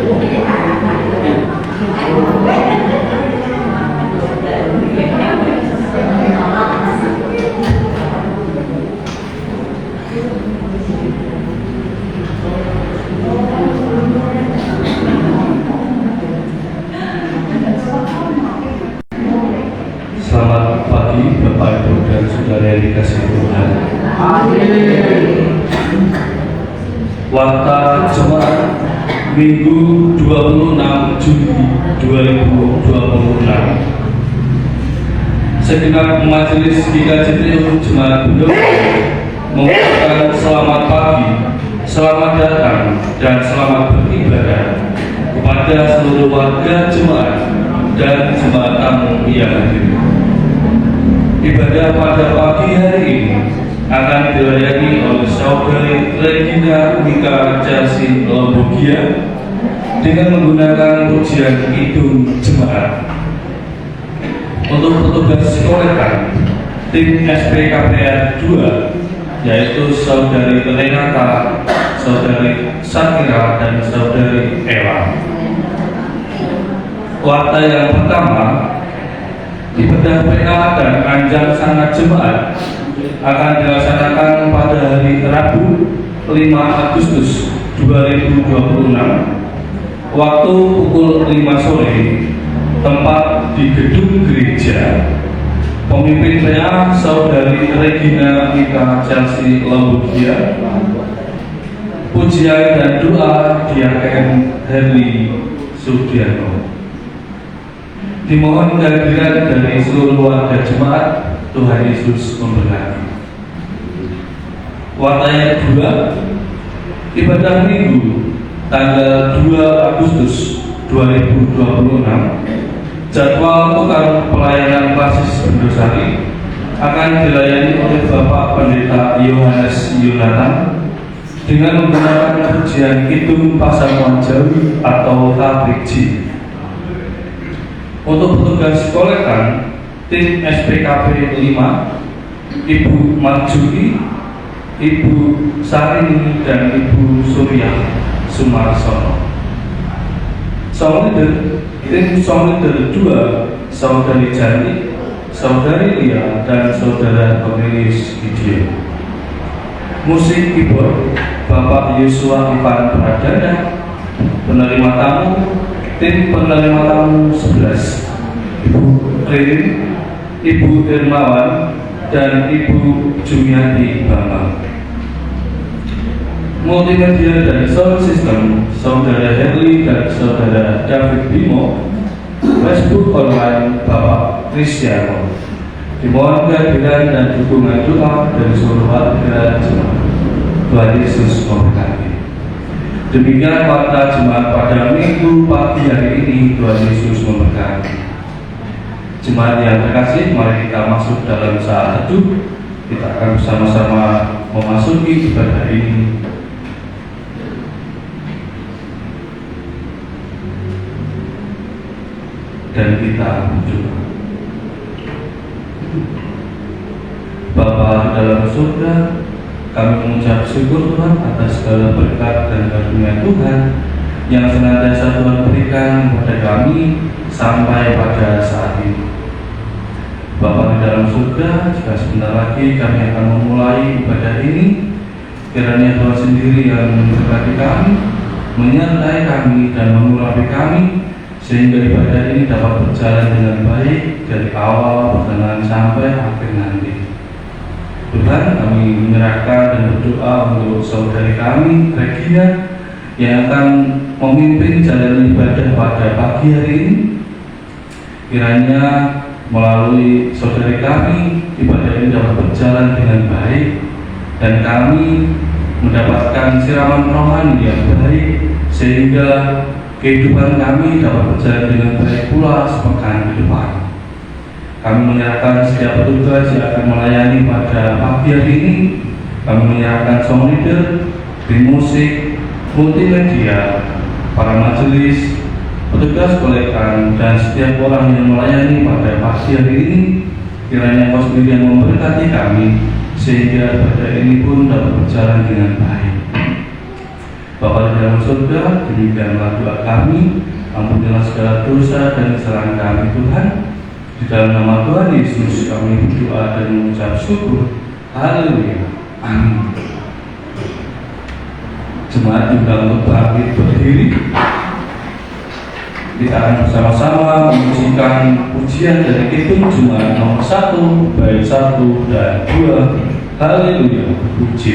Selamat pagi Bapak Ibu dan Saudara yang dikasihi Tuhan. Warta Jemaat Minggu 26 Juli 2026. Segenap majelis GKJTU Jemaat Bendoro mengucapkan selamat pagi, selamat datang, dan selamat beribadah kepada seluruh warga jemaat dan jemaat tamu yang hadir. Ibadah pada pagi hari ini akan dilayani oleh Saudari Regina Mika Chelsea Lombogia dengan menggunakan pujian Kidung Jemaat. Untuk petugas kolekan tim SPKPR 2 yaitu Saudari Renata, Saudari Sakira, dan Saudari Ella. Warta yang pertama, ibadah PA dan anjang sangat jemaat akan dilaksanakan pada hari Rabu 5 Agustus 2026 waktu pukul 5 sore, tempat di gedung gereja. Pemimpin PA Saudari Regina Mika Chelsea Lombogia. Pujian dan doa Diaken Herli Sudiano. Dimohon kehadiran dari seluruh warga jemaat. Tuhan Yesus memberkati. Warta yang kedua, ibadah Minggu tanggal 2 Agustus 2026. Jadwal tukar pelayanan klasis Bendosari akan dilayani oleh Bapak Pendeta Yohanes Yonatan dengan menggunakan pujian Kidung Pasamuan Jawi atau KPJ. Untuk petugas kolekan tim SPKP 5, Ibu Marjuni, Ibu Sarini, dan Ibu Surya Sumarsono. Song leader tim Song leader 2, Saudari Jani, Saudari Lia, dan Saudara Cornelius Gideon. Musik keyboard Bapak Yosua Ivan Pradana. Penerima tamu tim penerima tamu 11, Ibu Ririn, Ibu Irmawan, dan Ibu Jumiati Bambang. Multimedia dan sound system Saudara Herli dan Saudara David Bimo. Facebook online Bapak Kristiano. Dimohon kehadiran dan dukungan doa dari seluruh warga jemaat. Tuhan Yesus memberkati. Demikian warta jemaat pada Minggu pagi hari ini. Tuhan Yesus memberkati. Jemaat yang terkasih, mari kita masuk dalam saat teduh. Kita akan bersama-sama memasuki ibadah ini. Dan kita berdoa. Bapa dalam surga, kami mengucap syukur Tuhan atas segala berkat dan karunia Tuhan yang senantiasa Tuhan berikan kepada kami sampai pada saat ini. Bapa di dalam surga, jika sebentar lagi kami akan memulai ibadah ini, kiranya Tuhan sendiri yang memberkati kami, menyertai kami dan mengurapi kami, sehingga ibadah ini dapat berjalan dengan baik dari awal, pertengahan sampai akhir nanti. Tuhan, kami menyerahkan dan berdoa untuk saudari kami, Regina, yang akan memimpin jalan ibadah pada pagi hari ini. Kiranya melalui saudari kami, ibadah ini dapat berjalan dengan baik dan kami mendapatkan siraman rohani yang baik, sehingga kehidupan kami dapat berjalan dengan baik pula sepekan ke depan. Kami menyerahkan setiap petugas yang akan melayani pada pagi hari ini. Kami menyerahkan song leader, tim musik, multimedia, para majelis, petugas kolekan, dan setiap orang yang melayani pada pagi hari ini. Kiranya Kau sendiri yang memberkati kami, sehingga ibadah ini pun dapat berjalan dengan baik. Bapa di dalam surga, demikianlah doa kami. Ampunilah segala dosa dan kesalahan kami Tuhan. Di dalam nama Tuhan Yesus kami berdoa dan mengucap syukur. Haleluya. Amin. Jemaat diundang untuk bangkit berdiri. Kita akan bersama-sama menyanyikan pujian dari Kidung Jemaat nomor 1, bait 1 dan 2. Haleluya. Puji.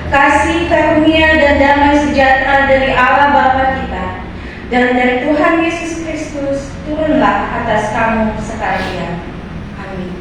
Kasih karunia dan damai sejahtera dari Allah Bapa kita dan dari Tuhan Yesus Kristus turunlah atas kamu sekalian. Amin.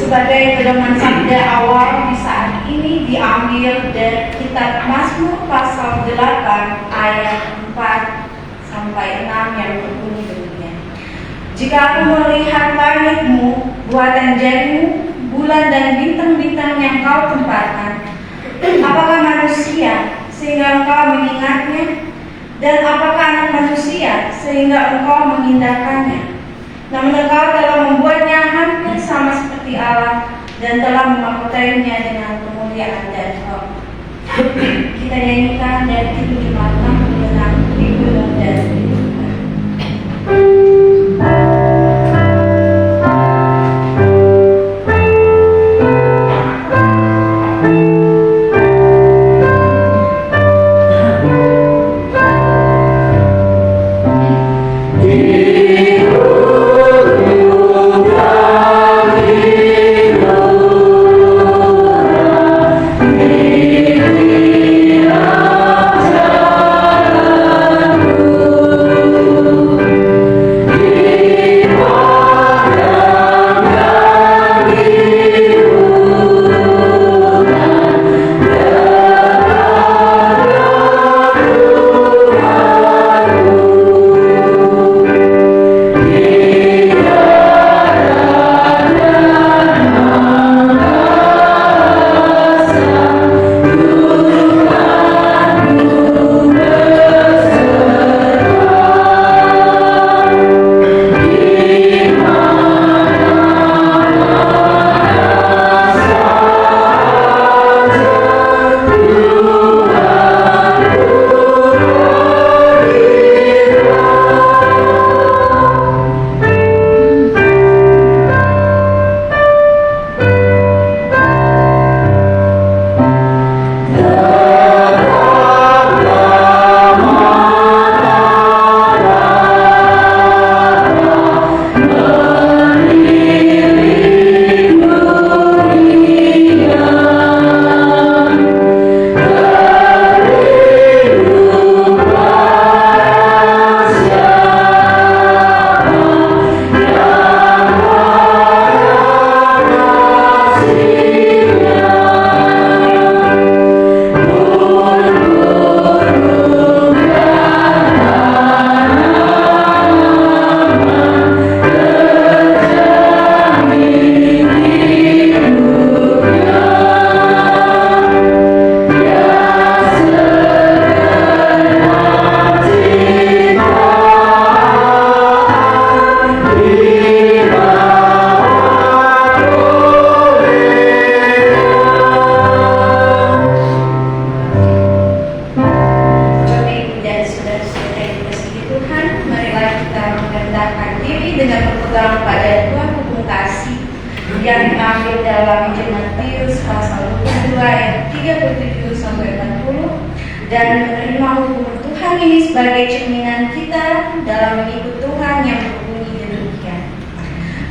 Sebagai pedoman sabda awal di saat ini diambil dari kitab Mazmur pasal 8 ayat 4 sampai 6 yang berbunyi demikian. Jika aku melihat langitmu, buatan jarimu, bulan dan bintang-bintang yang kau tempatkan, apakah manusia sehingga engkau mengingatnya? Dan apakah anak manusia sehingga engkau mengindahkannya? Namun engkau telah membuatnya hampir sama seperti Allah dan telah memahkotainya dengan kemuliaan dan hormat. Kita nyanyikan dari Kidung 56 di gunung dan di hutan. Yang diambil dalam Injil Matius pasal 22 ayat 37 sampai 40 dan menerima hukum Tuhan ini sebagai cerminan kita dalam mengikut Tuhan yang berbunyi demikian.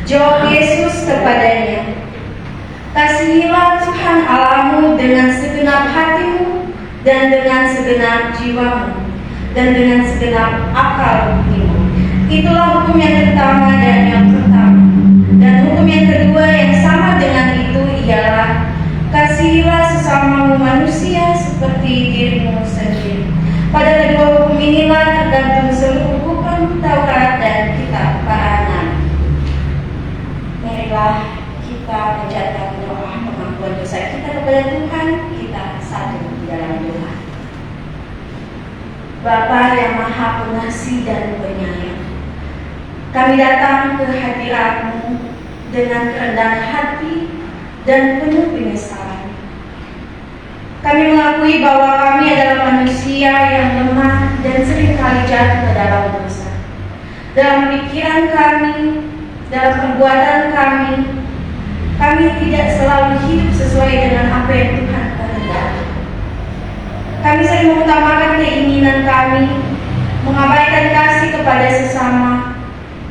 Jawab Yesus kepadanya, kasihilah Tuhan Allahmu dengan segenap hatimu dan dengan segenap jiwamu dan dengan segenap akal buktimu. Itulah hukum yang pertama dan yang pertama. Dan hukum yang kedua yang sama dengan itu ialah kasihilah sesamamu manusia seperti dirimu sendiri. Pada kedua hukum inilah tergantung seluruh hukum Taurat dan kitab para nabi. Marilah kita panjatkan doa pengampunan dosa kita kepada Tuhan. Kita satu di dalam doa. Bapa yang Maha Pengasih dan Penyayang, kami datang ke hadirat-Mu dengan kerendahan hati dan penuh penyesalan. Kami mengakui bahwa kami adalah manusia yang lemah dan seringkali jatuh ke dalam dosa. Dalam pikiran kami, dalam perbuatan kami tidak selalu hidup sesuai dengan apa yang Tuhan kehendaki. Kami sering mengutamakan keinginan kami, mengabaikan kasih kepada sesama,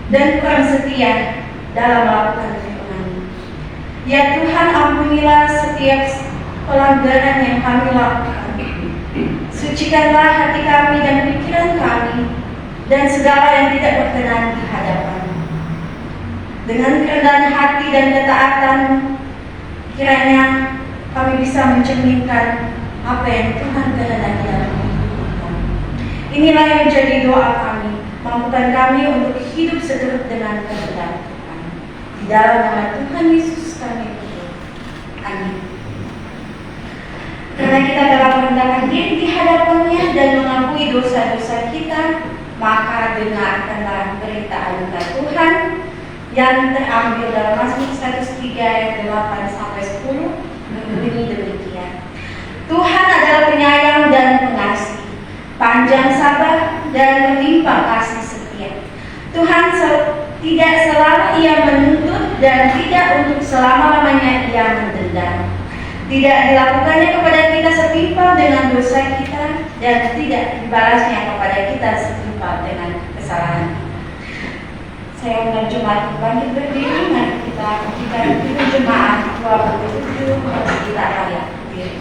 dan kurang setia dalam melakukan firman-Mu. Ya Tuhan, ampunilah setiap pelanggaran yang kami lakukan. Sucikanlah hati kami dan pikiran kami dan segala yang tidak berkenan di hadapan-Mu. Dengan kerendahan hati dan ketaatan, kiranya kami bisa mencerminkan apa yang Tuhan kehendaki dalam hidup kami. Inilah yang menjadi doa kami. Mampukan kami untuk hidup seturut dengan kehendak Tuhan. Di dalam nama Tuhan Yesus kami berdoa. Amin. Karena kita telah merendahkan diri di hadapannya dan mengakui dosa-dosa kita, maka dengarkanlah berita anugerah Tuhan yang terambil dalam Mazmur 103 ayat 8 sampai 10 berbunyi demikian. Tuhan adalah penyayang dan pengasih, panjang sabar dan melimpah kasih setia. Tuhan tidak selalu Ia menuntut dan tidak untuk selama-lamanya Ia mendendam. Tidak dilakukannya kepada kita setimpal dengan dosa kita dan tidak dibalasnya kepada kita setimpal dengan kesalahan kita. Saya undang jemaat bangkit berdiri, mari kita ikuti jemaat 27, mari kita layak berdiri.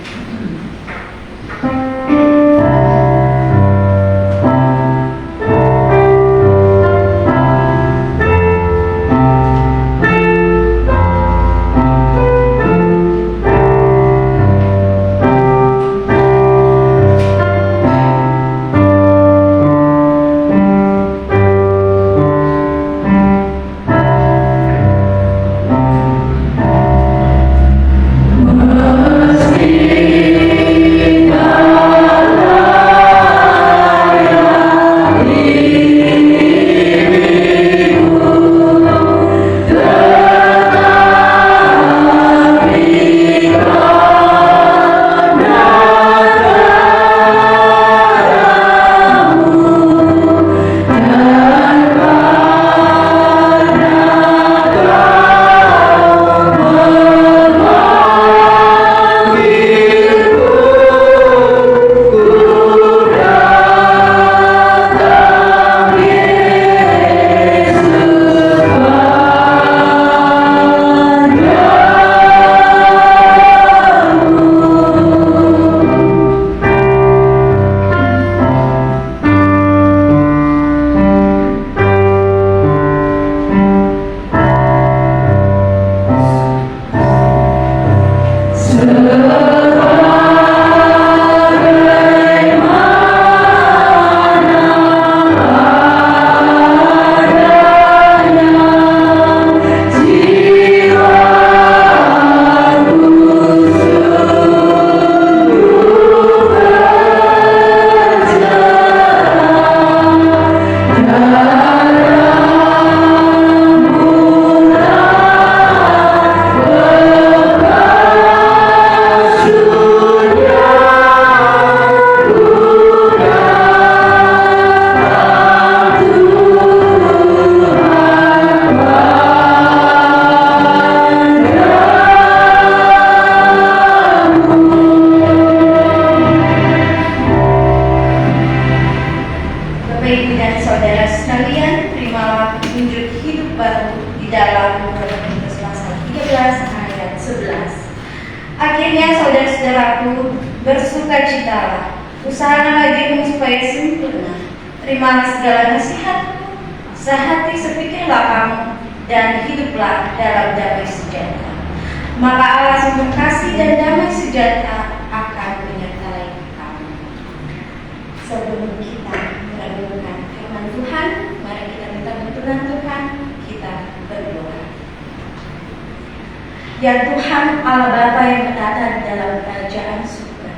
Ya Tuhan Allah Bapa yang menata di dalam kerajaan surga,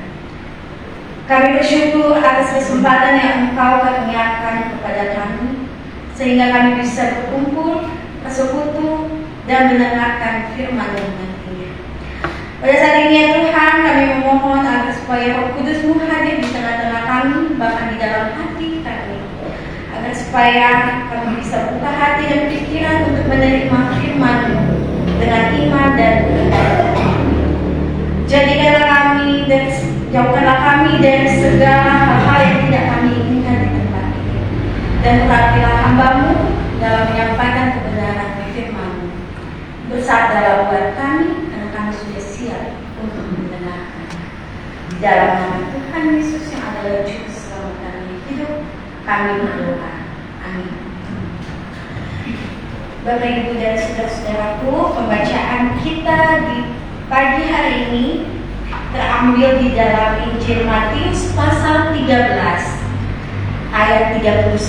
kami bersyukur atas kesempatan yang Engkau karuniakan kepada kami, sehingga kami bisa berkumpul, bersekutu, dan mendengarkan firman yang nantinya. Pada saat ini ya Tuhan, kami memohon agar supaya Roh Kudus-Mu hadir di tengah-tengah kami, bahkan di dalam hati kami, agar supaya kami bisa buka hati dan pikiran untuk menerima firman-Mu dengan iman dan kehendak. Jadikanlah kami dan jauhkanlah kami dari segala hal-hal yang tidak kami inginkan di tempat ini, dan berkatilah hamba-Mu dalam menyampaikan kebenaran firman-Mu. Bersabdalah buat kami, karena kami sudah siap untuk mendengarkan. Di dalam nama Tuhan Yesus yang adalah Juru Selamat kami hidup, kami berdoa. Amin. Bapak, Ibu, dan saudara-saudaraku, pembacaan kita di pagi hari ini terambil di dalam Injil Matius pasal 13 ayat 31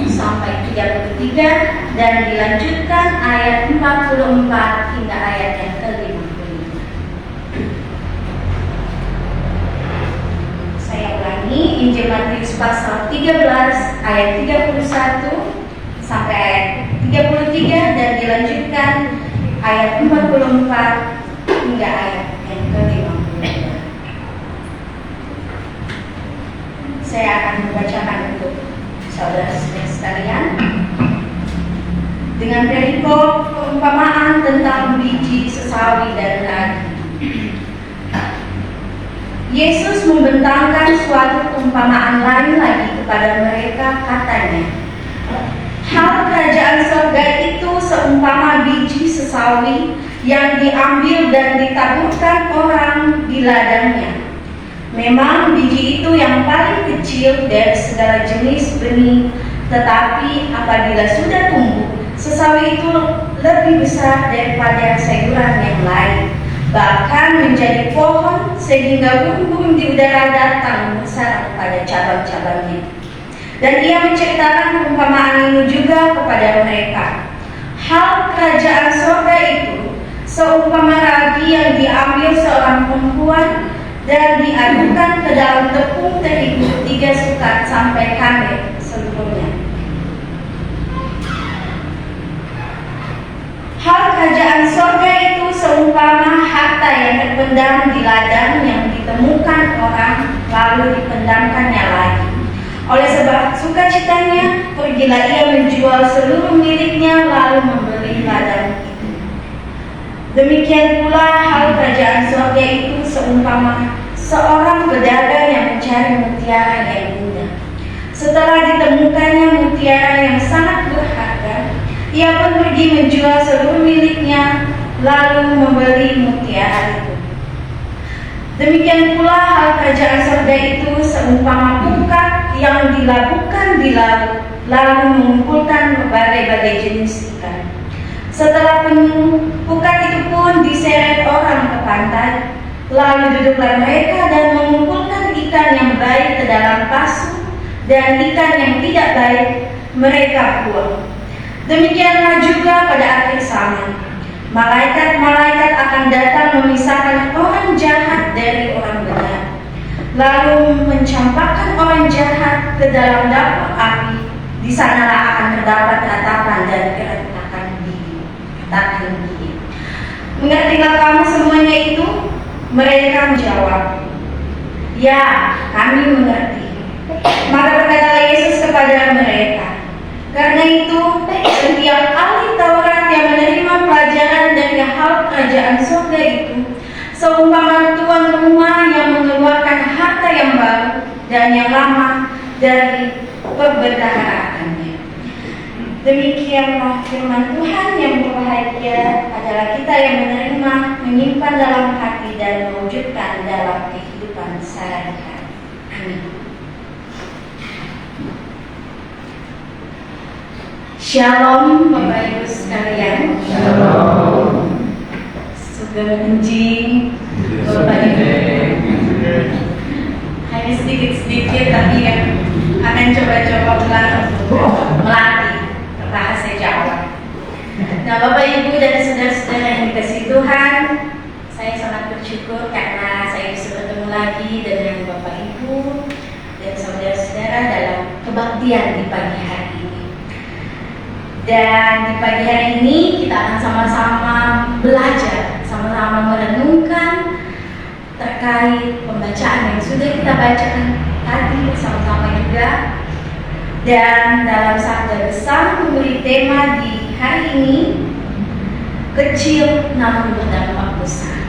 sampai 33 dan dilanjutkan ayat 44 hingga ayat yang ke-55. Injil Matius pasal 13 ayat 31 sampai ayat 33 dan dilanjutkan ayat 44 hingga ayat yang ke-50. Saya akan membacakan untuk saudara-saudara sekalian dengan perikop perumpamaan tentang biji sesawi dan ragi. Yesus membentangkan suatu perumpamaan lain lagi kepada mereka, katanya, hal kerajaan surga itu seumpama biji sesawi yang diambil dan ditaburkan orang di ladangnya. Memang biji itu yang paling kecil dari segala jenis benih, tetapi apabila sudah tumbuh, sesawi itu lebih besar daripada sayuran yang lain, bahkan menjadi pohon sehingga burung-burung di udara datang bersarang pada cabang-cabangnya. Dan ia menceritakan perumpamaan ini juga kepada mereka. Hal kerajaan surga itu seumpama ragi yang diambil seorang perempuan dan diadukkan ke dalam tepung terigu 3 sukat sampai kambing seluruhnya. Hal kerajaan surga itu seumpama harta yang terpendam di ladang yang ditemukan orang lalu dipendamkannya lagi. Oleh sebab sukacitanya, pergilah ia menjual seluruh miliknya lalu membeli ladang itu. Demikian pula hal kerajaan surga itu seumpama seorang pedagang yang mencari mutiara yang indah. Setelah ditemukannya mutiara yang sangat berharga, ia pun pergi menjual seluruh miliknya lalu membeli mutiara itu. Demikian pula hal kerajaan surga itu seumpama pukat yang dilabuhkan di laut lalu mengumpulkan berbagai-bagai jenis ikan. Setelah penuh, pukat itu pun diseret orang ke pantai, lalu duduklah mereka dan mengumpulkan ikan yang baik ke dalam pasu dan ikan yang tidak baik mereka buang. Demikianlah juga pada akhir zaman. Malaikat-malaikat akan datang memisahkan orang jahat dari orang benar, lalu mencampakkan orang jahat ke dalam dapur api. Di sanalah akan terdapat ratapan dan keretakan gigi. Mengertilah kamu semuanya itu? Mereka menjawab, ya, kami mengerti. Maka berkatalah Yesus kepada mereka, karena itu, setiap ahli Taurat yang menerima pelajaran dari hal kerajaan surga itu seumpama tuan rumah yang mengeluarkan harta yang baru dan yang lama dari perbendaharaannya. Demikianlah firman Tuhan. Yang berbahagia adalah kita yang menerima, menyimpan dalam hati dan mewujudkan dalam kehidupan sehari-hari. Amin. Shalom Bapak Ibu sekalian. Shalom. Sugeng enjing Bapak Ibu. Hanya sedikit-sedikit tapi yang akan coba-coba melatih bahasa Jawa. Nah Bapak Ibu dan saudara-saudara yang dikasihi Tuhan, saya sangat bersyukur karena saya bisa bertemu lagi dengan Bapak Ibu dan saudara-saudara dalam kebaktian di pagi hari ini. Dan di pagi hari ini kita akan sama-sama belajar, sama-sama merenungkan terkait pembacaan yang sudah kita bacakan tadi bersama-sama juga. Dan dalam sabda besar memberi tema di hari ini, kecil namun berdampak besar.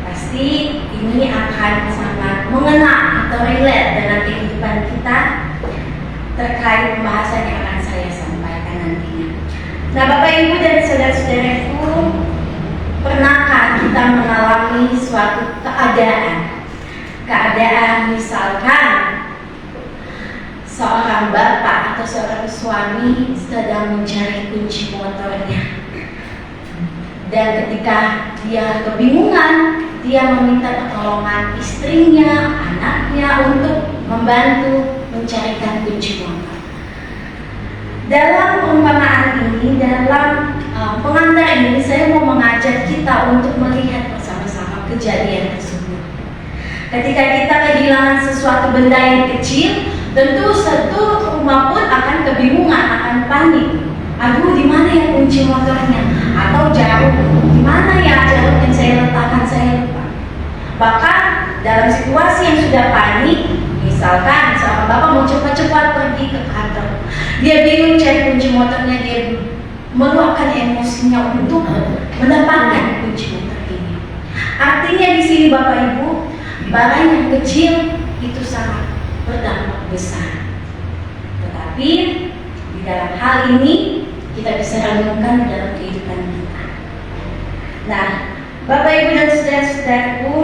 Pasti ini akan sangat mengena atau relate dengan kehidupan kita terkait pembahasan yang akan saya sampaikan nantinya. Nah Bapak Ibu dan saudara-saudaraku, pernahkah kita mengalami suatu keadaan misalkan seorang bapak atau seorang suami sedang mencari kunci motornya, dan ketika dia kebingungan, dia meminta pertolongan istrinya, anaknya untuk membantu mencarikan kunci motor. Dalam perumpamaan ini, dalam pengantar ini, saya mau mengajak kita untuk melihat bersama-sama kejadian tersebut. Ketika kita kehilangan sesuatu benda yang kecil, tentu satu rumah pun akan kebingungan, akan panik. Aduh, di mana ya kunci motornya? Atau jarum? Di mana ya jarum yang saya letakkan, saya lupa. Bahkan dalam situasi yang sudah panik, misalkan seorang bapak mau cepat-cepat pergi ke kantor, dia bingung cari kunci motornya, dia meluapkan emosinya untuk mendapatkan kunci motor ini. Artinya di sini Bapak Ibu, barang yang kecil itu sangat berdampak besar. Tetapi di dalam hal ini kita bisa renungkan dalam kehidupan kita. Nah, Bapak Ibu dan saudara-saudaraku,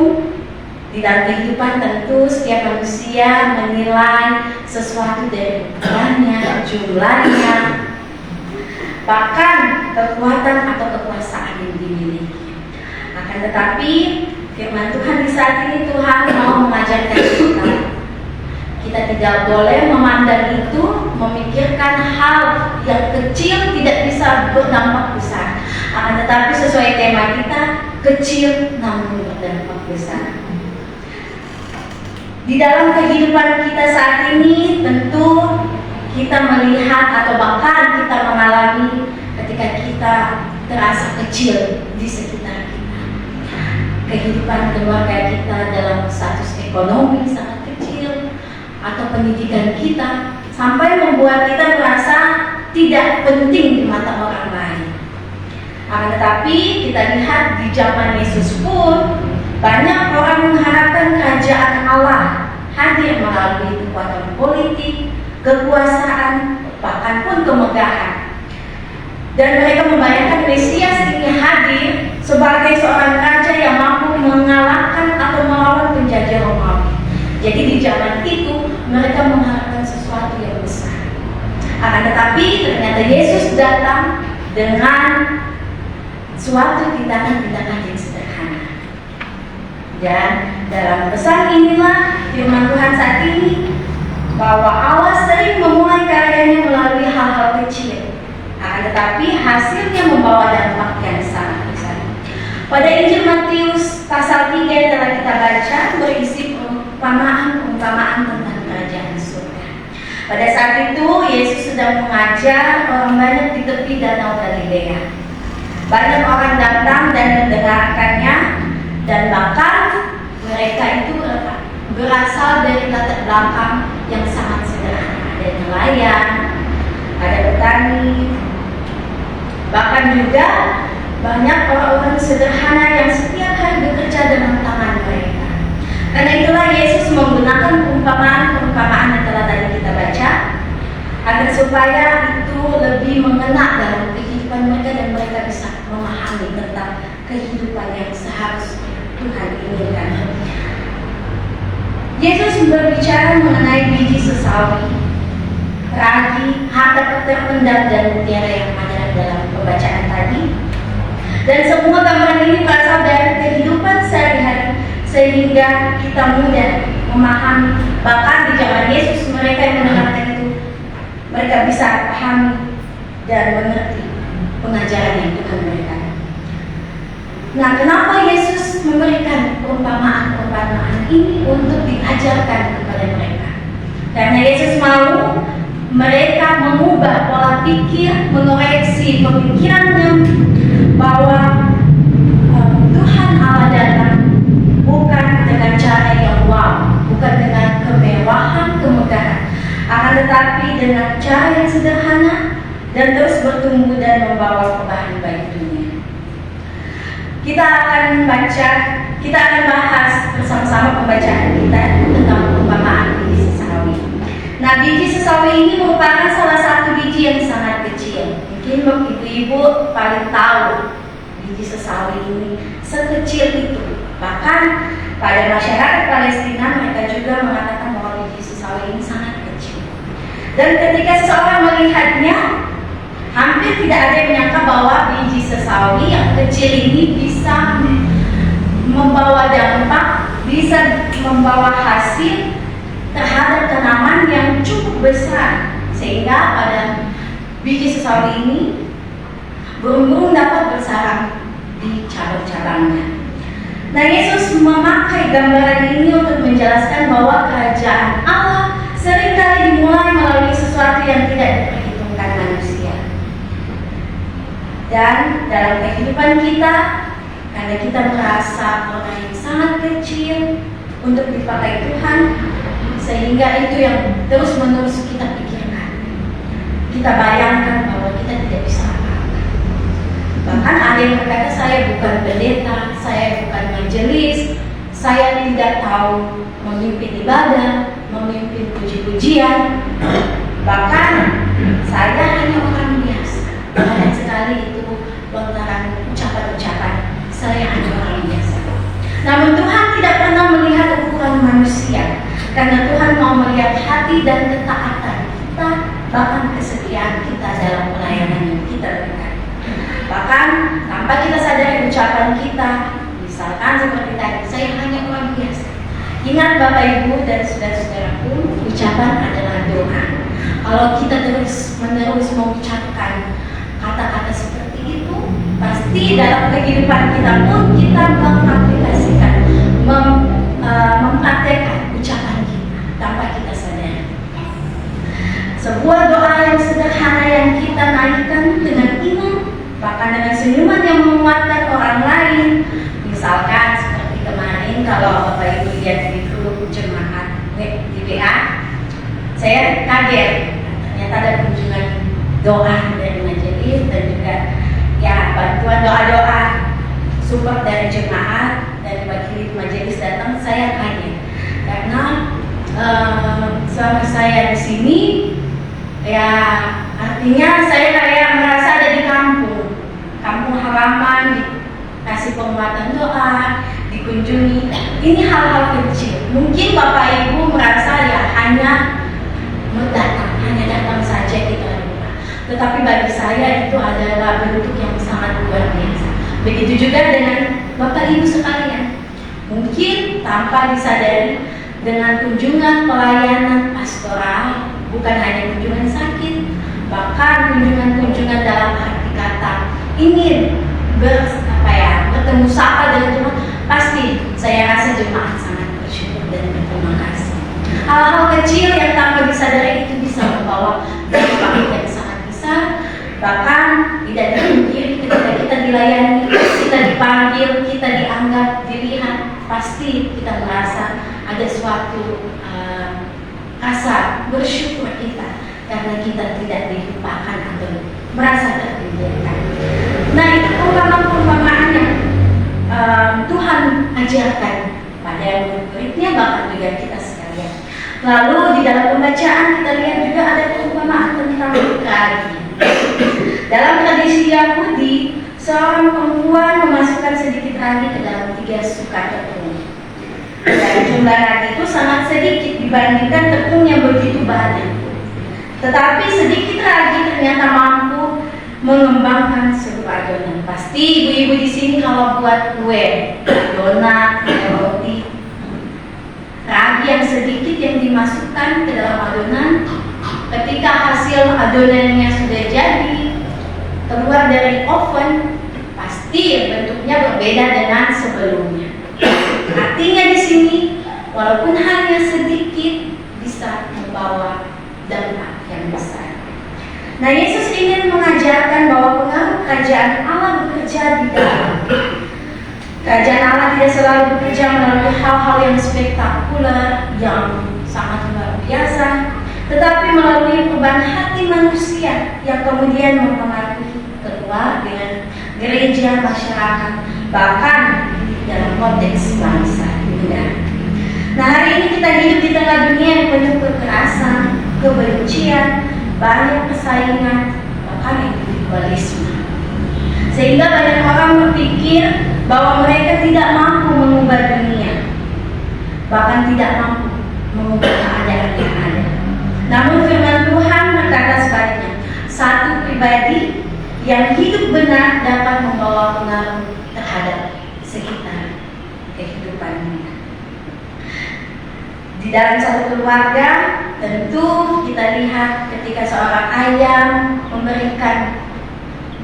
di dalam kehidupan tentu setiap manusia menilai sesuatu dari ukurannya, jumlahnya, bahkan kekuatan atau kekuasaan yang dimiliki. Akan tetapi firman Tuhan di saat ini, Tuhan mau mengajarkan kita tidak boleh memandang itu, memikirkan hal yang kecil tidak bisa berdampak besar. Akan tetapi sesuai tema kita, kecil namun berdampak besar. Di dalam kehidupan kita saat ini tentu kita melihat atau bahkan kita mengalami ketika kita terasa kecil di sekitar kita. Kehidupan keluarga kita dalam status ekonomi sangat kecil, atau pendidikan kita sampai membuat kita merasa tidak penting di mata orang lain. Akan tetapi kita lihat di zaman Yesus pun banyak orang mengharapkan kerajaan Allah hadir melalui kekuatan politik, kekuasaan, bahkan pun kemegahan. Dan mereka membayangkan Mesias ini hadir sebagai seorang raja yang mampu mengalahkan atau melawan penjajah Romawi. Jadi di zaman itu mereka mengharapkan sesuatu yang besar. Akan tetapi ternyata Yesus datang dengan suatu tindakan-tindakan yang sederhana. Dan dalam pesan inilah firman Tuhan saat ini, bahwa Allah sering memulai karyanya melalui hal-hal kecil, akan tetapi hasilnya membawa dampak yang sangat besar. Pada Injil Matius pasal 3 telah kita baca berisi perumpamaan tentang kerajaan surga. Pada saat itu Yesus sedang mengajar orang banyak di tepi danau Galilea. Banyak orang datang dan mendengarkannya, dan bahkan mereka itu berasal dari latar belakang yang sangat sederhana. Ada nelayan, ada petani, bahkan juga banyak orang-orang sederhana yang setiap hari bekerja dengan tangan mereka. Karena itulah Yesus menggunakan perumpamaan yang telah tadi kita baca, agar supaya itu lebih mengena dalam kehidupan mereka dan mereka bisa memahami tentang kehidupan yang seharusnya Tuhan inginkan. Yesus berbicara mengenai biji sesawi, ragi, harta terpendam dan mutiara yang ada dalam pembacaan tadi. Dan semua gambaran ini berasal dari kehidupan sehari-hari sehingga kita mudah memahami. Bahkan di zaman Yesus mereka yang mendengarkan itu, mereka bisa pahami dan mengerti pengajaran yang Tuhan berikan. Nah, kenapa Yesus memberikan perumpamaan ini untuk diajarkan kepada mereka? Karena Yesus mau mereka mengubah pola pikir, mengoreksi pemikirannya bahwa Tuhan Allah datang bukan dengan cara yang wow, bukan dengan kemewahan, kemegahan, akan tetapi dengan cara yang sederhana dan terus bertumbuh dan membawa perubahan bagi dunia. Kita akan bahas bersama-sama pembacaan kita tentang perumpamaan biji sesawi. Nah, biji sesawi ini merupakan salah satu biji yang sangat kecil. Mungkin ibu-ibu paling tahu biji sesawi ini sekecil itu. Bahkan pada masyarakat Palestina mereka juga mengatakan bahwa biji sesawi ini sangat kecil. Dan ketika seseorang melihatnya, hampir tidak ada yang menyangka bahwa biji sesawi yang kecil ini bisa membawa dampak, bisa membawa hasil terhadap tanaman yang cukup besar, sehingga pada biji sesawi ini burung-burung dapat bersarang di cabang-cabangnya. Nah, Yesus memakai gambaran ini untuk menjelaskan bahwa kerajaan Allah seringkali dimulai melalui sesuatu yang tidak diperhitungkan manusia. Dan dalam kehidupan kita, karena kita merasa orang yang sangat kecil untuk dipakai Tuhan, sehingga itu yang terus-menerus kita pikirkan. Kita bayangkan bahwa kita tidak bisa apa-apa. Bahkan ada yang berkata, saya bukan pendeta, saya bukan majelis, saya tidak tahu memimpin ibadah, memimpin puji-pujian. Bahkan saya hanya orang biasa. Banyak sekali itu lontaran ucapan-ucapan, saya hanya orang biasa. Namun Tuhan tidak pernah melihat ukuran manusia, karena Tuhan mau melihat hati dan ketaatan kita, bahkan kesetiaan kita dalam pelayanan yang kita berikan. Bahkan tanpa kita sadari ucapan kita, misalkan seperti tadi, saya hanya orang biasa. Ingat Bapak Ibu dan saudara-saudaraku, ucapan adalah doa. Kalau kita terus-menerus mengucapkan kata-kata seperti itu, pasti dalam kehidupan kita pun kita mengaplikasikan, mempraktekkan ucapan kita tanpa kita sadari. Sebuah doa yang sederhana yang kita naikkan dengan iman, bahkan dengan senyuman yang menguatkan orang lain. Misalkan seperti kemarin, kalau Bapak Ibu lihat di grup jemaat di WA, saya kaget, ternyata ada kunjungan doa dari majelis dan juga ya bantuan doa-doa support dari jemaat, dari wakil majelis datang. Saya kaget karena selama saya di sini, ya artinya saya kayak merasa ada di kampung halaman, dikasih penguatan doa, dikunjungi. Ini hal-hal kecil. Mungkin Bapak Ibu merasa ya hanya datang saja kita lupa. Tetapi bagi saya itu adalah bentuk yang sangat luar biasa. Begitu juga dengan Bapak Ibu sekalian. Mungkin tanpa disadari, dengan kunjungan pelayanan pastoral, bukan hanya kunjungan sakit, bahkan kunjungan-kunjungan dalam arti kata ingin bertemu sapa dengan Tuhan, pasti saya rasa jemaat sangat bersyukur dan berterima kasih. Hal-hal kecil yang tanpa disadari itu bisa membawa dampak yang sangat besar. Bahkan tidak dipungkiri ketika kita dilayani, kita dipanggil, kita dianggap, dilihat, pasti kita merasa ada suatu rasa bersyukur kita karena kita tidak dilupakan atau merasa terpinggirkan. Nah, itu perumpamaan yang Tuhan ajarkan pada murid-muridnya, bahkan juga kita sekalian. Lalu di dalam pembacaan kita lihat juga ada perumpamaan tentang ragi. Dalam tradisi Yahudi, seorang perempuan memasukkan sedikit ragi ke dalam 3 suka tepung. Dan jumlah ragi itu sangat sedikit dibandingkan tepung yang begitu banyak. Tetapi sedikit ragi ternyata mampu mengembangkan sebuah adonan. Pasti ibu-ibu di sini kalau buat kue, donat, roti, ragi yang sedikit yang dimasukkan ke dalam adonan, ketika hasil adonannya sudah jadi, keluar dari oven, pasti bentuknya berbeda dengan sebelumnya. Artinya di sini, walaupun hanya sedikit, bisa membawa dampak yang besar. Nah, Yesus ingin mengajarkan bahwa pengaruh kerajaan Allah bekerja di dalam. Kerajaan Allah tidak selalu bekerja melalui hal-hal yang spektakuler, yang sangat luar biasa, tetapi melalui perubahan hati manusia yang kemudian mempengaruhi keluarga, gereja, masyarakat, bahkan dalam konteks bangsa negara. Nah, hari ini kita hidup di tengah dunia yang penuh kekerasan, kebencian, banyak persaingan, bahkan individualisme. Sehingga banyak orang berpikir bahwa mereka tidak mampu mengubah dunia, bahkan tidak mampu mengubah keadaan yang ada. Namun firman Tuhan berkata sebaliknya, satu pribadi yang hidup benar dapat membawa pengaruh terhadap sekitar kehidupannya. Di dalam satu keluarga, tentu kita lihat ketika seorang ayah memberikan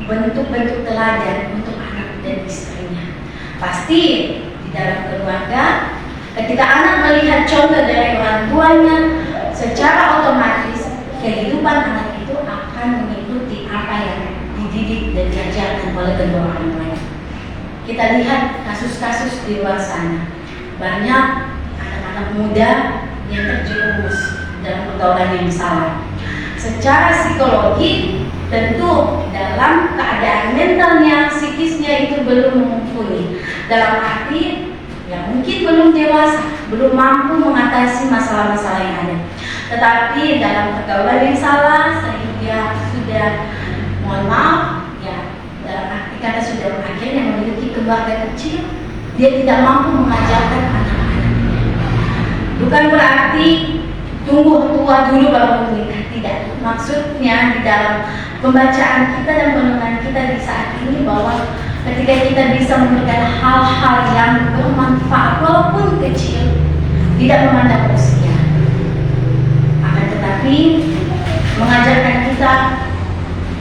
bentuk-bentuk teladan untuk anak dan istrinya. Pasti di di dalam keluarga. Ketika anak melihat contoh dari orang tuanya, secara otomatis kehidupan anak itu akan mengikuti apa yang dididik dan diajarkan oleh kedua orang tuanya. Kita lihat kasus-kasus di luar sana, banyak anak-anak muda yang terjerumus dalam pergaulan yang salah. Secara psikologi, tentu dalam keadaan mentalnya, psikisnya itu belum mumpuni. Dalam arti, ya mungkin belum dewasa, belum mampu mengatasi masalah-masalah yang ada. Tetapi dalam pergaulan yang salah, sehingga sudah, mohon maaf, ya dalam arti kata sudah akhirnya memiliki keluarga kecil, dia tidak mampu mengajarkan anak-anaknya. Bukan berarti tunggu tua dulu baru menikah, tidak. Maksudnya di dalam pembacaan kita dan perenungan kita di saat ini bahwa ketika kita bisa memberikan hal-hal yang bermanfaat walaupun kecil, tidak memandang usia, akan tetapi mengajarkan kita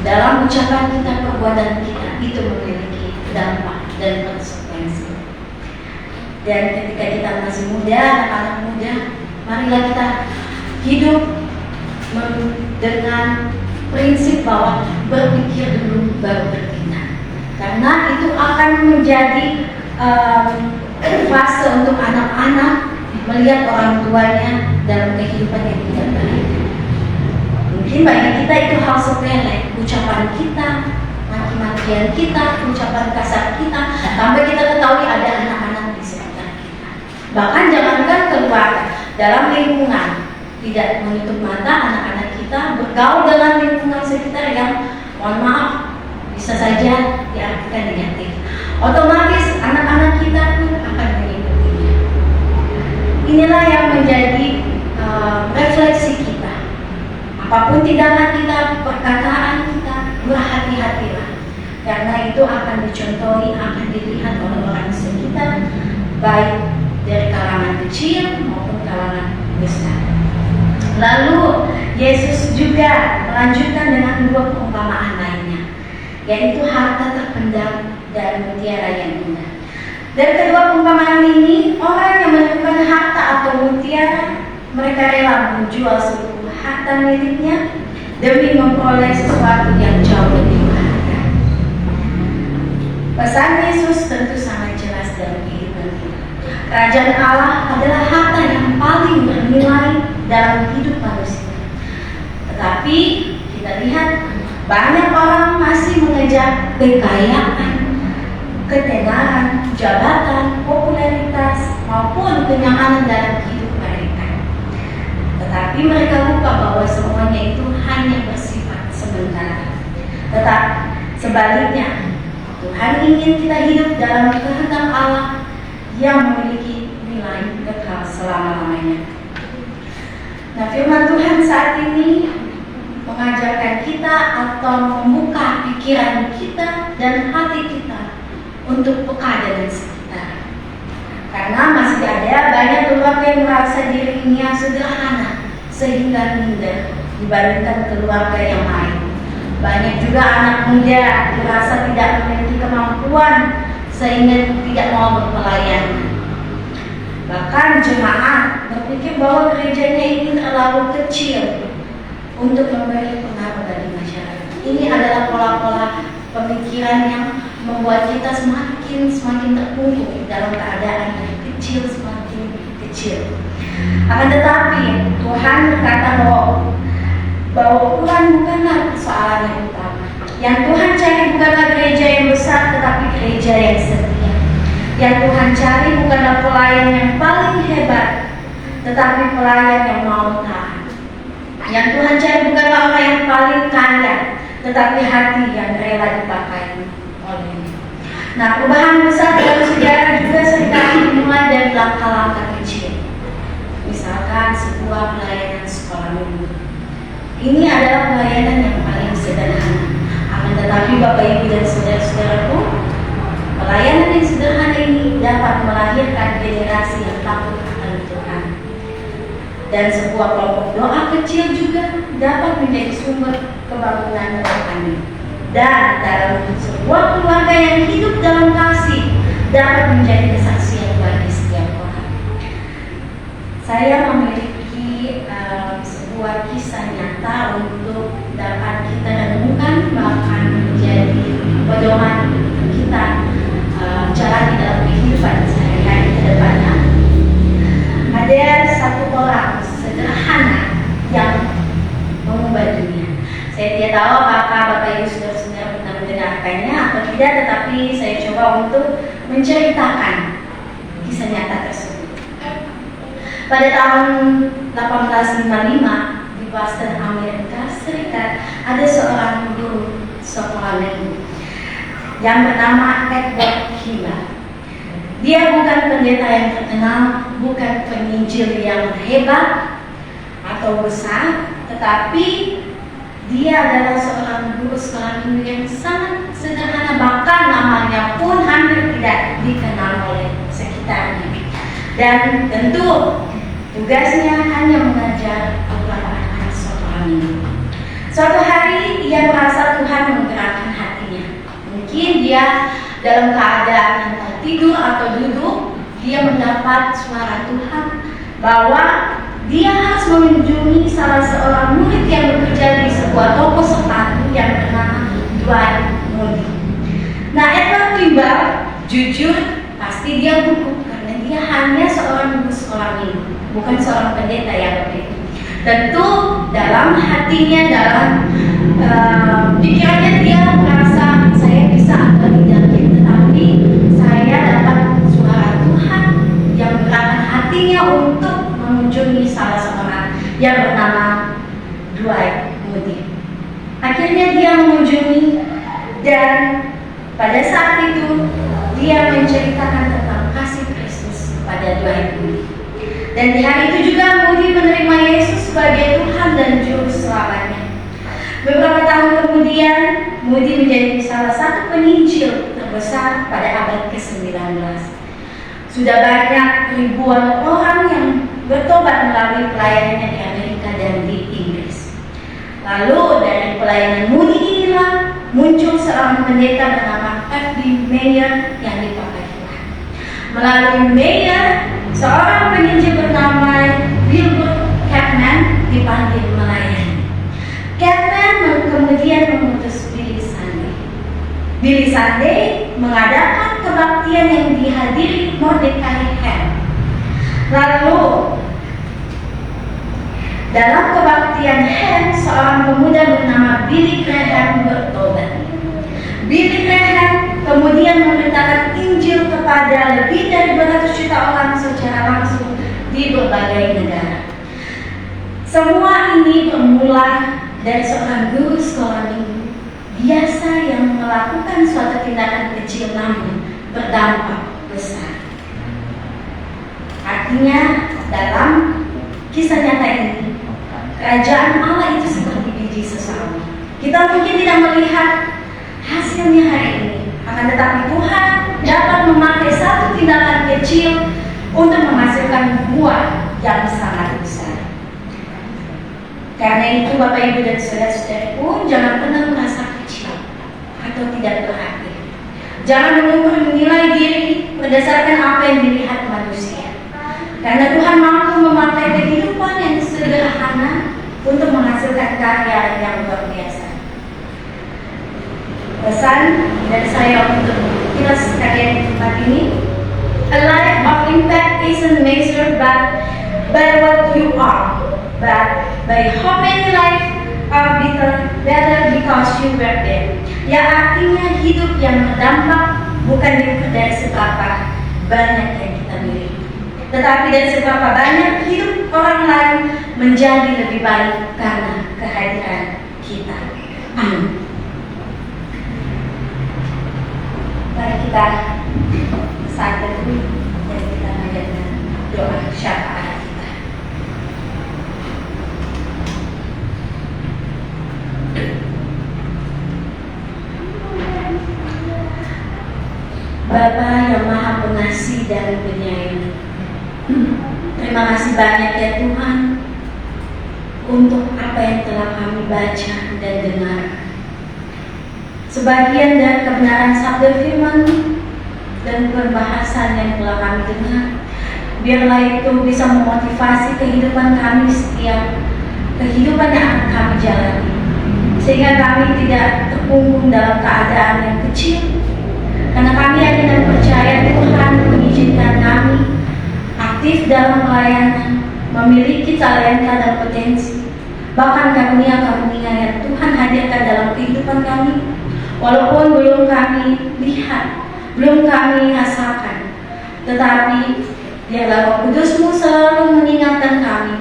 dalam ucapan kita, perbuatan kita itu memiliki dampak dan konsekuensi. Dan ketika kita masih muda, anak-anak muda, marilah kita hidup dengan prinsip bahwa berpikir dulu baru bertindak, karena itu akan menjadi fase untuk anak-anak melihat orang tuanya dalam kehidupan yang tidak baik. Mungkin bagi kita itu hal sepele, ucapan kita, maki-makian kita, ucapan kasar kita, sampai kita ketahui ada anak-anak di sekitar kita. Bahkan jangankan keluar, dalam lingkungan, tidak menutup mata anak-anak kita bergaul dalam lingkungan sekitar yang, mohon maaf, bisa saja diartikan negatif. Otomatis anak-anak kita pun akan mengikutinya. Inilah yang menjadi refleksi kita. Apapun tindakan kita, perkataan kita, berhati-hatilah, karena itu akan dicontohi, akan dilihat oleh orang sekitar, baik dari kalangan kecil maupun kalangan besar. Lalu Yesus juga melanjutkan dengan dua perumpamaan lainnya, yaitu harta terpendam dan mutiara yang indah. Dari kedua perumpamaan ini, orang yang menemukan harta atau mutiara, mereka rela menjual seluruh harta miliknya demi memperoleh sesuatu yang jauh lebih berharga. Pesan Yesus tentu sangat jelas dalam kehidupan kita. Kerajaan Allah adalah harta yang paling bernilai dalam hidup manusia. Tetapi kita lihat banyak orang masih mengejar kekayaan, ketenaran, jabatan, popularitas maupun kenyamanan dalam hidup mereka. Tetapi mereka lupa bahwa semuanya itu hanya bersifat sementara. Tetapi sebaliknya, Tuhan ingin kita hidup dalam kehendak Allah yang memiliki nilai kekal selama-lamanya. Nah, firman Tuhan saat ini mengajarkan kita atau membuka pikiran kita dan hati kita untuk peka dengan sekitar. Karena masih ada banyak keluarga yang merasa dirinya sederhana sehingga minder dibandingkan keluarga yang lain. Banyak juga anak muda merasa tidak memiliki kemampuan sehingga tidak mau berpelayanan. Bahkan jemaat berpikir bahwa gerejanya ini terlalu kecil untuk memberi pengaruh bagi masyarakat. Ini adalah pola-pola pemikiran yang membuat kita semakin terpuruk dalam keadaan yang kecil, semakin kecil. Akan tetapi Tuhan berkata bahwa ukuran bukanlah persoalan yang utama. Yang Tuhan cari bukanlah gereja yang besar, tetapi gereja yang setia. Yang Tuhan cari bukanlah pelayan yang paling hebat, tetapi pelayan yang mau taat. Yang Tuhan cari bukanlah orang yang paling kaya, tetapi hati yang rela dipakai olehnya. Nah, perubahan besar dalam sejarah juga seringkali dimulai dari langkah-langkah kecil. Misalkan sebuah pelayanan sekolah minggu. Ini adalah pelayanan yang paling sederhana. Akan tetapi Bapak Ibu dan saudara-saudaraku, pelayanan yang sederhana ini dapat melahirkan generasi yang takut akan Tuhan. Dan sebuah kelompok doa kecil juga dapat menjadi sumber kebangunan rohani. Dan dalam sebuah keluarga yang hidup dalam kasih dapat menjadi kesaksian saya memiliki sebuah kisah nyata untuk dapat kita renungkan, bahkan menjadi pedoman kita jalan di dalam kehidupan sehari-hari ke depannya. Ada satu orang sederhana yang mengubah dunia. Saya tidak tahu apakah Bapak Ibu saudara-saudara pernah mendengarkannya atau tidak, tetapi saya coba untuk menceritakan kisah nyata tersebut. Pada tahun 1855 di Boston, Amerika Serikat, ada seorang guru sekolah negeri yang bernama Edward Hiller. Dia bukan pendeta yang terkenal, bukan penginjil yang hebat atau besar, tetapi dia adalah seorang guru sekolah minggu yang sangat sederhana, bahkan namanya pun hampir tidak dikenal oleh sekitarnya. Dan tentu tugasnya hanya mengajar beberapa anak sekolah minggu. Suatu hari ia merasa Tuhan menggerakkan hatinya. Mungkin dia dalam keadaan entah tidur atau duduk, dia mendapat suara Tuhan bahwa dia harus mengunjungi salah seorang murid yang bekerja di sebuah toko sepatu yang bernama Dwight Moody. Nah, Edward Hiller jujur pasti dia gugup karena dia hanya seorang guru sekolah minggu, bukan seorang pendeta yang berbeda. Tentu dalam hatinya, dalam pikirannya dia merasa saya bisa atau tidak, tetapi saya dapat suara Tuhan yang menggerakkan hatinya untuk mengunjungi salah seorang yang bernama Dwight Moody. Akhirnya dia mengunjungi, dan pada saat itu dia menceritakan tentang kasih Kristus kepada Dwight Moody. Dan di hari itu juga Moody menerima Yesus sebagai Tuhan dan Juru Selamatnya. Beberapa tahun kemudian, Moody menjadi salah satu penginjil terbesar pada abad ke-19. Sudah banyak ribuan orang yang bertobat melalui pelayanannya di Amerika dan di Inggris. Lalu dari pelayanan Moody inilah muncul seorang pendeta bernama F.B. Meyer yang dipakai Tuhan. Melalui Meyer, seorang penginjil bernama Wilbur Catman dipanggil melayani. Catman kemudian mengutus Billy Sunday. Billy Sunday mengadakan kebaktian yang dihadiri Mordecai Ham. Lalu dalam kebaktian Ham, seorang pemuda bernama Billy Graham bertobat. Billy Graham kemudian memberitakan Injil kepada lebih dari 200 juta orang secara langsung di berbagai negara. Semua ini bermula dari seorang guru sekolah minggu biasa yang melakukan suatu tindakan kecil namun berdampak besar. Artinya dalam kisah nyata ini, kerajaan Allah itu seperti biji sesawi. Kita mungkin tidak melihat hasilnya hari ini, akan tetapi Tuhan dapat memakai satu tindakan kecil untuk menghasilkan buah yang sangat besar. Karena itu Bapak Ibu dan saudara-saudari pun jangan pernah merasa kecil atau tidak berarti. Jangan menilai diri berdasarkan apa yang dilihat manusia. Karena Tuhan mampu memakai kehidupan yang sederhana untuk menghasilkan karya yang luar biasa. Pesan dari saya untuk kita sekalian tempat ini, a life of impact isn't measured by what you are, but by how many lives are better because you were there. Ya, artinya hidup yang berdampak bukan diukur dari seberapa banyak yang kita miliki, tetapi dari seberapa banyak hidup orang lain menjadi lebih baik karena kehadiran kita. Amin. Mari kita saat teduh dan kita mendengarkan doa syafaat kita. Bapa yang Maha Pengasih dan Penyayang, terima kasih banyak ya Tuhan untuk apa yang telah kami baca dan dengar. Sebagian dari kebenaran sabda firman dan perbahasan yang telah kami dengar Biarlah itu bisa memotivasi kehidupan kami setiap kehidupan yang akan kami jalani, sehingga kami tidak terkungkung dalam keadaan yang kecil, karena kami yakin dan percaya Tuhan mengizinkan kami aktif dalam pelayanan, memiliki talenta dan potensi, bahkan karunia-karunia yang Tuhan hadirkan dalam kehidupan kami, walaupun belum kami lihat, belum kami rasakan. Tetapi biarlah Roh Kudus-Mu selalu mengingatkan kami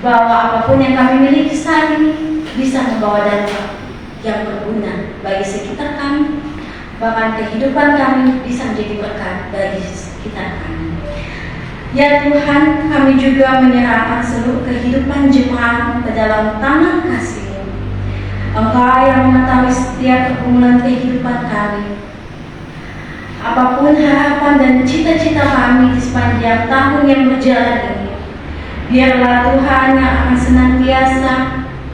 bahwa apapun yang kami miliki saat ini bisa membawa dampak yang berguna bagi sekitar kami, bahkan kehidupan kami bisa menjadi berkat bagi sekitar kami. Ya Tuhan, kami juga menyerahkan seluruh kehidupan jemaat ke dalam tangan kasih-Mu. Engkau yang mengetahui setiap pergumulan kehidupan kami. Apapun harapan dan cita-cita kami di sepanjang tahun yang berjalan ini, biarlah Tuhan yang akan senantiasa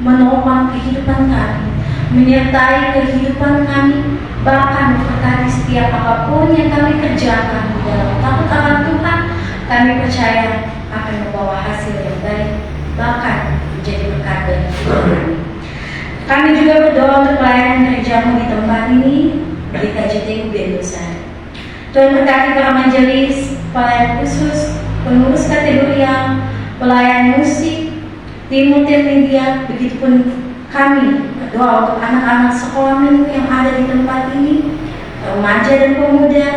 menopang kehidupan kami, menyertai kehidupan kami, bahkan memberkati setiap apapun yang kami kerjakan di dalam takut akan Tuhan. Kami percaya akan membawa hasil yang baik, bahkan menjadi berkat bagi kami. Kami juga berdoa untuk pelayanan gereja-Mu di tempat ini, di KJT Bendosa. Tuhan berkati para majelis, pelayan khusus, pengurus kategorial, pelayan musik, tim multimedia, begitupun kami berdoa untuk anak-anak sekolah minggu yang ada di tempat ini, remaja dan pemuda,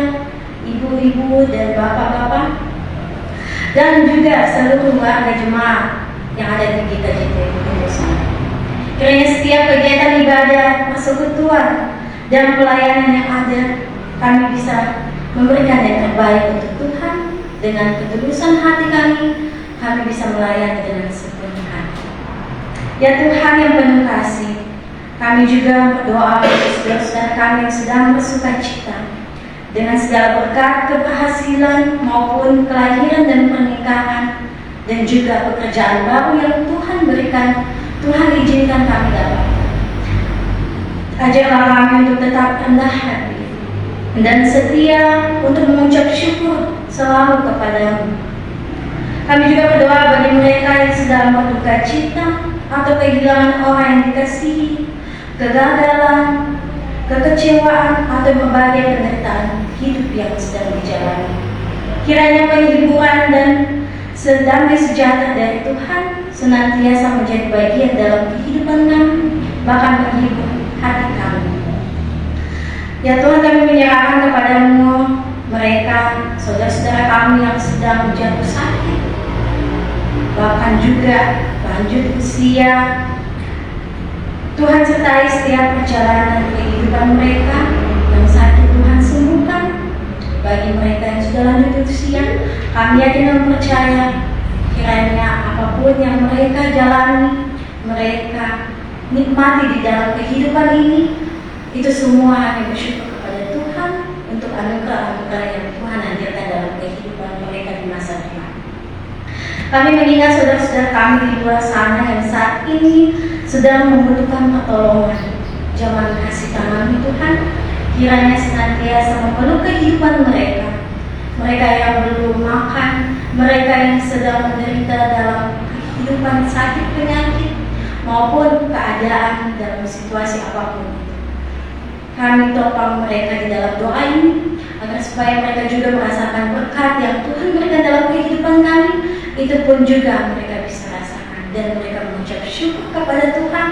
ibu-ibu dan bapak-bapak, dan juga seluruh warga jemaat yang ada di KJT Bendosa. Kiranya setiap kegiatan ibadah, persekutuan, dan pelayanan yang ada, kami bisa memberikan yang terbaik untuk Tuhan. Dengan ketulusan hati kami bisa melayani dengan sepenuh hati. Ya Tuhan yang penuh kasih, kami juga berdoa untuk saudara-saudara kami yang sedang bersuka cita dengan segala berkat, keberhasilan maupun kelahiran dan pernikahan, dan juga pekerjaan baru yang Tuhan berikan. Tuhan izinkan kami dapat. Ajarlah kami untuk tetap rendah hati dan setia untuk mengucap syukur selalu kepadamu. Kami juga berdoa bagi mereka yang sedang berduka cita atau kehilangan orang yang dikasihi, kegagalan, kekecewaan, atau berbagai penderitaan hidup yang sedang dijalani. Kiranya penghiburan dan damai sejahtera dari Tuhan senantiasa menjadi bagian dalam kehidupan kami, bahkan menghibur hati kami. Ya Tuhan, kami menyerahkan kepadamu mereka, saudara-saudara kami yang sedang jatuh sakit, bahkan juga lanjut usia. Tuhan sertai setiap perjalanan kehidupan mereka. Yang sakit Tuhan sembuhkan. Bagi mereka yang sudah lanjut usia, kami yakin dan percaya kiranya apapun yang mereka jalani, mereka nikmati di dalam kehidupan ini, itu semua hanya bersyukur kepada Tuhan untuk anugerah-anugerah yang Tuhan hadirkan dalam kehidupan mereka di masa depan. Kami mengingat saudara-saudara kami di luar sana yang saat ini sedang membutuhkan pertolongan. Jangan kasih tangan Tuhan, kiranya senantiasa memeluk kehidupan mereka. Mereka yang belum makan, mereka yang sedang menderita dalam kehidupan sakit penyakit maupun keadaan dalam situasi apapun. Kami topang mereka di dalam doa ini agar supaya mereka juga merasakan berkat yang Tuhan berikan dalam kehidupan kami. Itu pun juga mereka bisa rasakan dan mereka mengucap syukur kepada Tuhan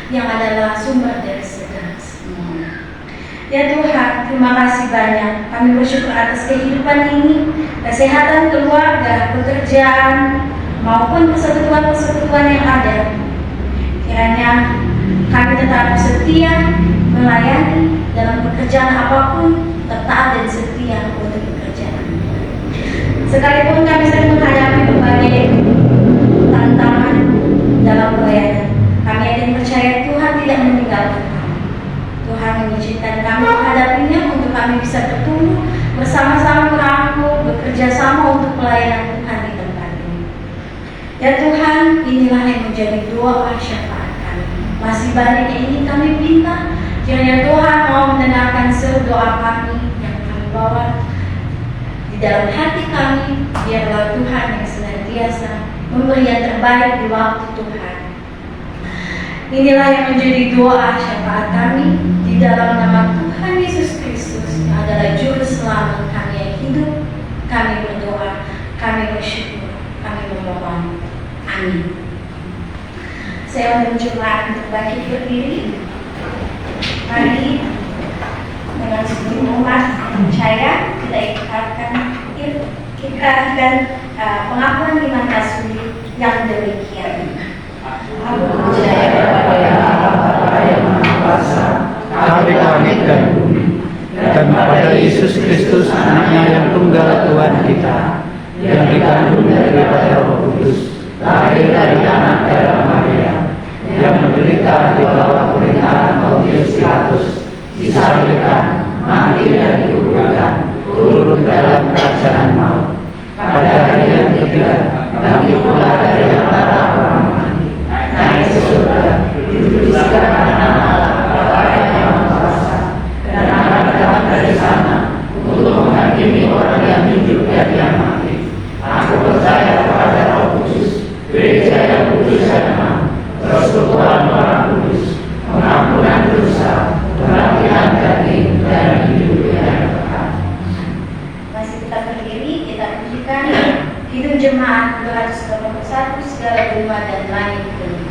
yang adalah sumber dari segala semuanya. Ya Tuhan, terima kasih banyak. Kami bersyukur atas kehidupan ini, kesehatan keluarga, pekerjaan, maupun persekutuan-persekutuan yang ada. Kiranya kami tetap setia melayani dalam pekerjaan apapun, tetap dan setia untuk pekerjaan. Sekalipun kami sering menghadapi berbagai tantangan dalam pelayanan, kami yakin percaya Tuhan tidak meninggalkan kami. Tuhan mengizinkan kami menghadapinya untuk kami bisa bertumbuh bersama-sama, merangkul, bekerja sama untuk pelayanan Tuhan di tempat ini. Ya Tuhan, inilah yang menjadi doa syafaat kami. Masih banyak yang ingin kami minta. Kiranya Tuhan mau mendengarkan seluruh doa kami yang kami bawa di dalam hati kami, biarlah Tuhan yang senantiasa memberi yang terbaik di waktu Tuhan. Inilah yang menjadi doa syafaat kami di dalam nama Tuhan Yesus Kristus yang adalah Juru Selamat kami yang hidup. Kami berdoa, kami bersyukur, kami memohon. Amin. Saya mencoba untuk bangkit berdiri. Mari dengan seluruh umat percaya kita akan pengakuan iman rasuli yang demikian. Aku percaya kepada Allah yang Maha Kuasa, langit dan bumi, dan pada Yesus Kristus anaknya yang tunggal Tuhan kita, yang dikandung daripada Roh Kudus, lahir dari anak darah Maria, yang menderita di bawah pemerintahan Pontius Pilatus, disalibkan, mati dan dikuburkan, turun dalam kerajaan maut. Pada hari yang ketiga, bangkit pula dari antara orang mati, naik ke surga, duduk di sebelah kanan Allah Bapa yang Maha Kuasa, dan akan datang dari sana untuk menghakimi orang yang hidup dan yang mati. Aku percaya kepada Roh Kudus, gereja yang kudus dan am, persekutuan orang kudus, pengampunan dosa, kebangkitan daging, dan hidup yang kekal. Masih tetap berdiri, kita pujikan Kidung Jemaat 281 segala benua dan langit bumi.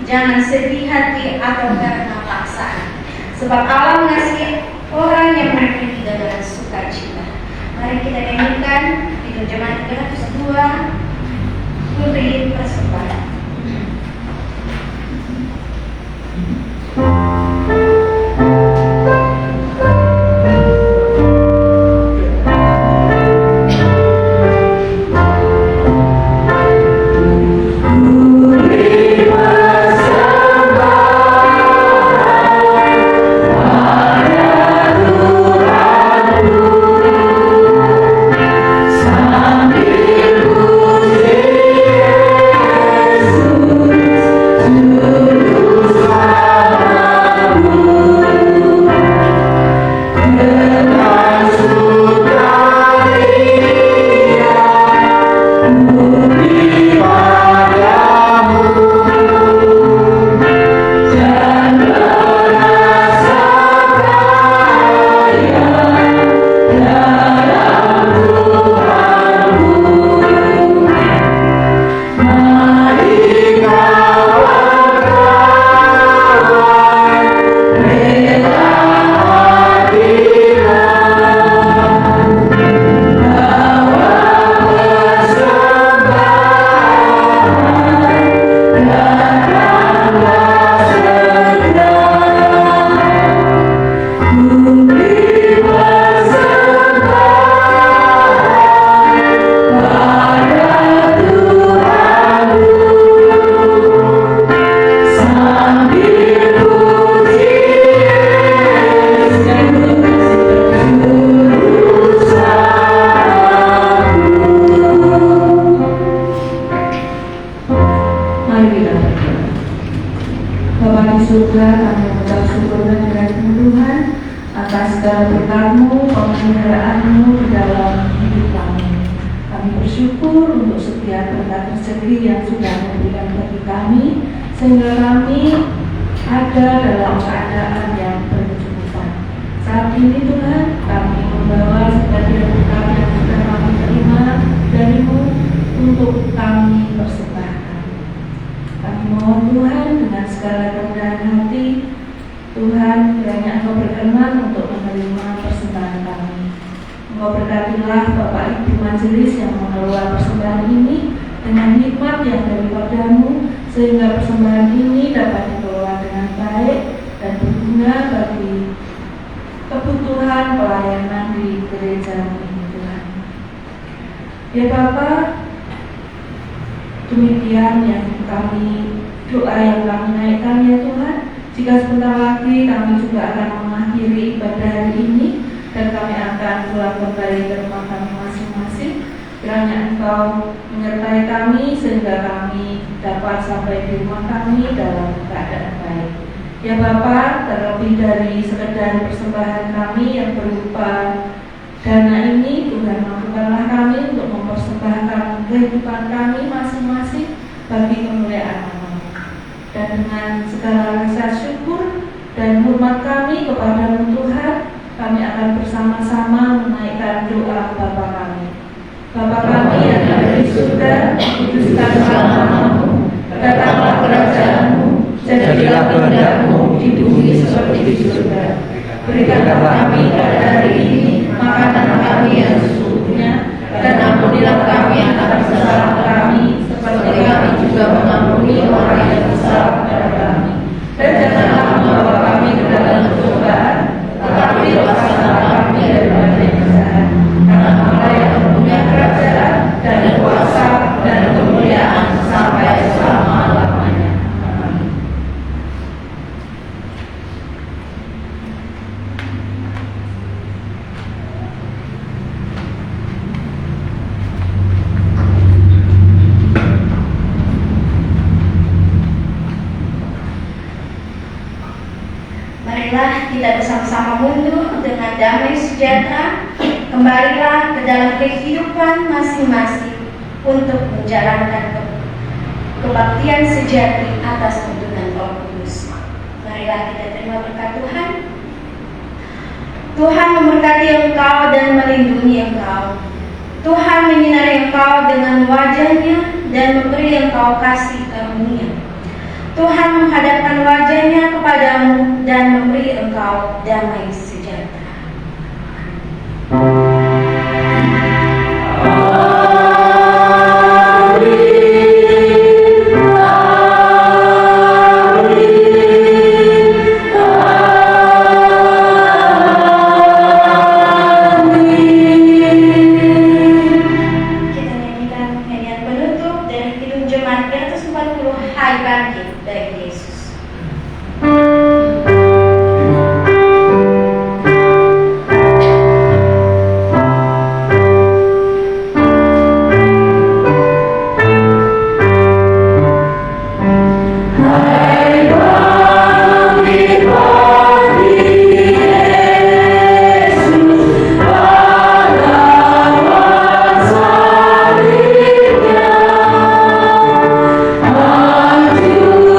Jangan sedih hati atau karena paksaan, sebab Allah mengasihi orang yang mengikuti dengan sukacita. Mari kita nyanyikan di Jemaat 302 Putri Persembahan. surga, kami mengucap syukur dan kehadiran Tuhan atas segala berkat-Mu, pemeliharaan-Mu di dalam hidup kami. Kami bersyukur untuk setiap berkat rezeki yang sudah memberikan bagi kami, sehingga kami ada dalam keadaan yang berkecukupan. Saat ini Tuhan, kami membawa sebagian berkat yang sudah kami terima dari-Mu untuk kami persembahkan. Kami mohon Tuhan dengan segala kerendahan hati, Tuhan kiranya Engkau berkenan untuk menerima persembahan kami. Engkau berkatilah Bapak Ibu Majelis yang mengelola persembahan ini dengan hikmat yang daripada-Mu, sehingga persembahan ini dapat dikelola dengan baik dan berguna bagi kebutuhan pelayanan di gereja ini Tuhan. Ya Bapa, demikian yang doa yang kami naikkan ya Tuhan. Jika sebentar lagi kami juga akan mengakhiri ibadah hari ini dan kami akan pulang kembali ke rumah kami masing-masing, kiranya Engkau menyertai kami sehingga kami dapat sampai di rumah kami dalam keadaan baik. Ya Bapa, terlebih dari sekedar persembahan kami yang berupa dana ini, Tuhan mampukanlah kami untuk mempersembahkan kehidupan kami masing-masing bagi kemuliaan nama-Mu. Dan dengan segala rasa syukur dan hormat kami kepada-Mu Tuhan, kami akan bersama-sama menaikkan doa Bapa kami. Bapa kami yang ada di surga, kuduskanlah nama-Mu, datanglah kerajaan-Mu, jadilah kehendak-Mu di bumi seperti di surga. Berikanlah kami pada hari ini makanan kami yang sesungguhnya, dan ampunilah kami atas kesalahan kami, seperti kami juga mengampuni orang yang bersalah kepada kami. Dan janganlah membawa kami ke dalam pencobaan, tetapi lepaskanlah kami daripada yang jahat. Karena Engkau yang mempunyai kerajaan dan kuasa dan kemuliaan sampai selama-lamanya. Amin. Marilah kita bersama-sama mundur dengan damai sejahtera, kembalilah ke dalam kehidupan masing-masing untuk menjalankan kebaktian sejati atas tuntunan Roh Kudus. Marilah kita terima berkat Tuhan. Tuhan memberkati engkau dan melindungi engkau. Tuhan menyinari engkau dengan wajah-Nya dan memberi engkau kasih karunia. Tuhan menghadapkan wajah-Nya kepadamu dan memberi engkau damai sejahtera. Kita nyanyikan nyanyian penutup dari Kidung Jemaat 140 Hai Bangkit dari Yesus. Maju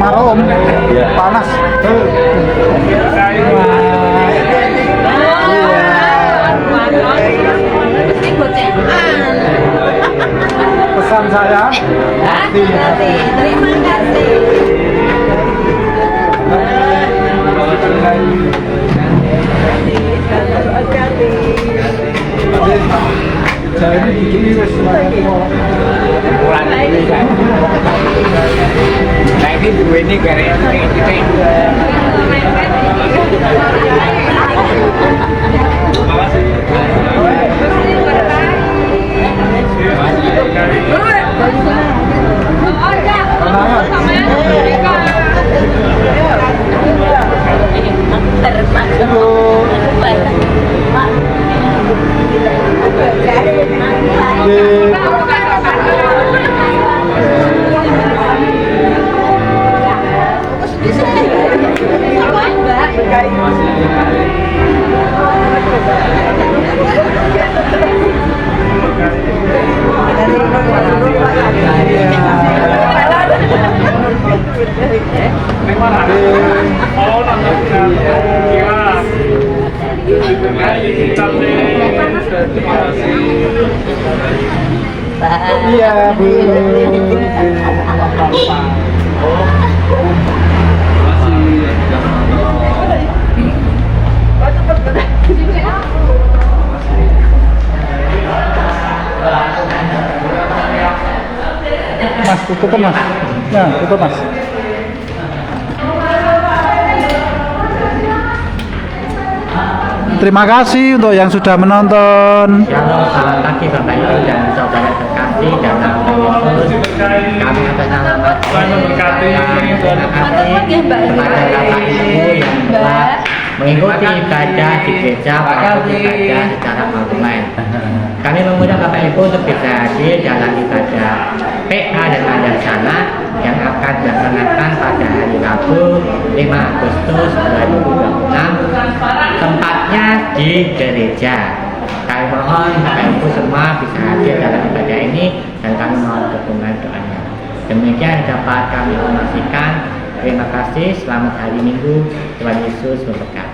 Mana Om? Panas. Pesan saya. Hati-hati. Terima kasih. Saya ini bikin wis Nah ini dua ini gara Iya, Bu. Mas, tutup Mas. Ya, tutup Mas. Terima kasih untuk yang sudah menonton. Shalom, selamat pagi Bapak Ibu dan saudara terkasih dan Tuhan Yesus. Kami atas nama Tuhan memberkati terima kasih kepada Bapak Ibu yang telah mengikuti ibadah di gereja maupun ibadah secara online. Kami mengundang Bapak Ibu untuk bisa hadir dalam ibadah PA dan Mandarsana yang akan dilaksanakan pada hari Rabu 5 Agustus 2026. Tempatnya di gereja. Kami mohon Bapak Ibu semua bisa hadir dalam ibadah ini dan kami mohon dukungan doanya. Demikian dapat kami informasikan. Terima kasih. Selamat hari Minggu. Tuhan Yesus memberkati.